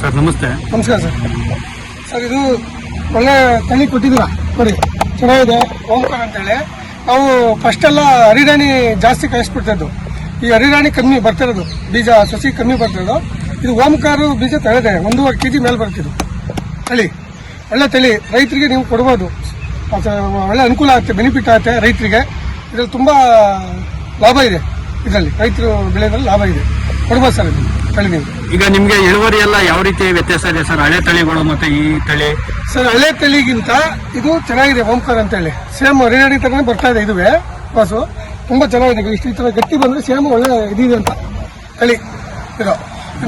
Sir ನಮಸ್ತೆ. ನಮಸ್ಕಾರ sir. Sir ಇದು ಒಳ್ಳೆ ತಳಿ ಕೊಟ್ಟಿದ್ದೀರಾ ನೋಡಿ, ಚೆನ್ನಾಗಿದೆ. ಓಂಕಾರ ಅಂತೇಳಿ ನಾವು ಫಸ್ಟ್ ಎಲ್ಲ ಹರಿರಾಣಿ ಜಾಸ್ತಿ ಕಳಿಸ್ಬಿಡ್ತಾ ಇದ್ದು. ಈ ಹರಿರಾಣಿ ಕಮ್ಮಿ ಬರ್ತಿರೋದು, ಬೀಜ ಸಸಿ ಕಮ್ಮಿ ಬರ್ತಿರೋದು. ಇದು ಓಂಕಾರ ಬೀಜ ತಳೆದೆ 1.5 kg ಮೇಲೆ ಬರ್ತಿದ್ದು ತಳಿ. ಒಳ್ಳೆ ತಳಿ, ರೈತರಿಗೆ ನೀವು ಕೊಡ್ಬೋದು. ಒಳ್ಳೆ ಅನುಕೂಲ ಆಗುತ್ತೆ, ಬೆನಿಫಿಟ್ ಆಗುತ್ತೆ ರೈತರಿಗೆ. ಇದರಲ್ಲಿ ತುಂಬ ಲಾಭ ಇದೆ. ಇದರಲ್ಲಿ ರೈತರು ಬೆಳೆಯೋದ್ರಲ್ಲಿ ಲಾಭ ಇದೆ, ಕೊಡ್ಬೋದು ಸರ್ ಇದು ತಳಿ ನೀವು. ಈಗ ನಿಮ್ಗೆ ಇಳುವರಿ ಎಲ್ಲ ಯಾವ ರೀತಿ ವ್ಯತ್ಯಾಸ ಇದೆ ಸರ್, ಹಳೆ ತಳಿಗಳು ಮತ್ತೆ ಈ ತಳಿ? ಸರ್ ಹಳೆ ತಳಿಗಿಂತ ಇದು ಚೆನ್ನಾಗಿದೆ ಓಂಕಾರ ಅಂತೇಳಿ. ಸೇಮ್ ಹರಿರಾಣಿ ತರನೇ ಬರ್ತಾ ಇದೆ. ಇದುವೇ ಬಸ್ಸು ತುಂಬಾ ಚೆನ್ನಾಗಿದೆ. ಇಷ್ಟು ಈ ತರ ಗಟ್ಟಿ ಬಂದ್ರೆ ಸೇಮ್ ಒಳ್ಳೆ ಇದಿದೆ ಅಂತ ತಳಿ ಇದು.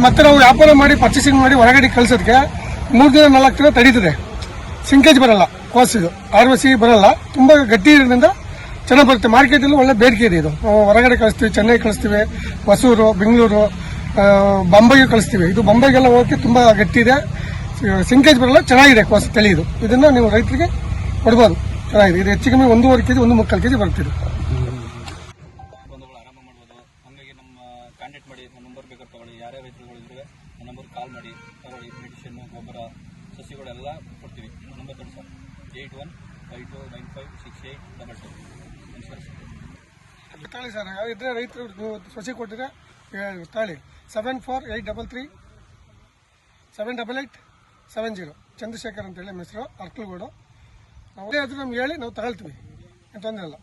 ಮತ್ತೆ ನಾವು ವ್ಯಾಪಾರ ಮಾಡಿ ಪರ್ಚೇಸಿಂಗ್ ಮಾಡಿ ಹೊರಗಡೆ ಕಳ್ಸೋದಕ್ಕೆ 3 ದಿನ 4 ದಿನ ತಡೀತದೆ. ಸಿಂಕೇಜ್ ಬರಲ್ಲ, ಕೋಸ್ ಇದು RVC ಬರಲ್ಲ. ತುಂಬಾ ಗಟ್ಟಿ ಇರೋದ್ರಿಂದ ಚೆನ್ನಾಗಿ ಬರುತ್ತೆ. ಮಾರ್ಕೆಟಲ್ಲಿ ಒಳ್ಳೆ ಬೇಡಿಕೆ ಇದೆ ಇದು. ಹೊರಗಡೆ ಕಳಿಸ್ತೀವಿ, ಚೆನ್ನೈ ಕಳಿಸ್ತೀವಿ, ಹೊಸೂರು, ಬೆಂಗಳೂರು, ಬಾಂಬೆಗೆ ಕಳಿಸ್ತೀವಿ. ಇದು ಬಾಂಬೆಗೆಲ್ಲ ಹೋಗೋಕ್ಕೆ ತುಂಬಾ ಗಟ್ಟಿ ಇದೆ, ಸಿಂಕೇಜ್ ಬರಲ್ಲ, ಚೆನ್ನಾಗಿದೆ ಕೋಸ್ ತಳಿ ಇದು. ಇದನ್ನ ನೀವು ರೈತರಿಗೆ ಕೊಡ್ಬೋದು, ಚೆನ್ನಾಗಿದೆ. ಇದು ಹೆಚ್ಚು ಕಮ್ಮಿ 1.5 kg 1.25 kg ಬರ್ತಿದೆ. ಆರಾಮ ಮಾಡ್ಬೋದು. ಹಾಗಾಗಿ ನಮ್ಮ ಕಾಂಟ್ಯಾಕ್ಟ್ ಮಾಡಿ, ನಮ್ಮ ನಂಬರ್ ಬೇಕಾದ್ರೆ ತಗೊಳ್ಳಿ. ಯಾರ್ಯಾವ ರೈತರುಗಳು ಇದ್ರೆ ನಮ್ಮ ನಂಬರ್ ಕಾಲ್ ಮಾಡಿ ತಗೊಳ್ಳಿ. ಮೆಡಿಸಿನ್, ಗೊಬ್ಬರ, ಸಸಿಗಳೆಲ್ಲ ಕೊಡ್ತೀವಿ. ನಂಬರ್ ಕೊಡಿ ಸರ್, 8152956822. ನಮಸ್ಕಾರ ಸರ್. ತಾಳಿ ಸರ್, ಇದ್ರೆ ರೈತರು ನೀವು ಸಸಿ ಕೊಟ್ಟಿದ್ರೆ ತಾಳಿ 7483378870. ಚಂದ್ರಶೇಖರ್ ಅಂತೇಳಿ ನಮ್ಮ ಹೆಸರು, ಅರ್ಕಲ್ಗೋಡು. ನಾವು ನಮ್ಗೆ ಹೇಳಿ ನಾವು ತಗೊಳ್ತೀವಿ, ತೊಂದರೆ ಇಲ್ಲ.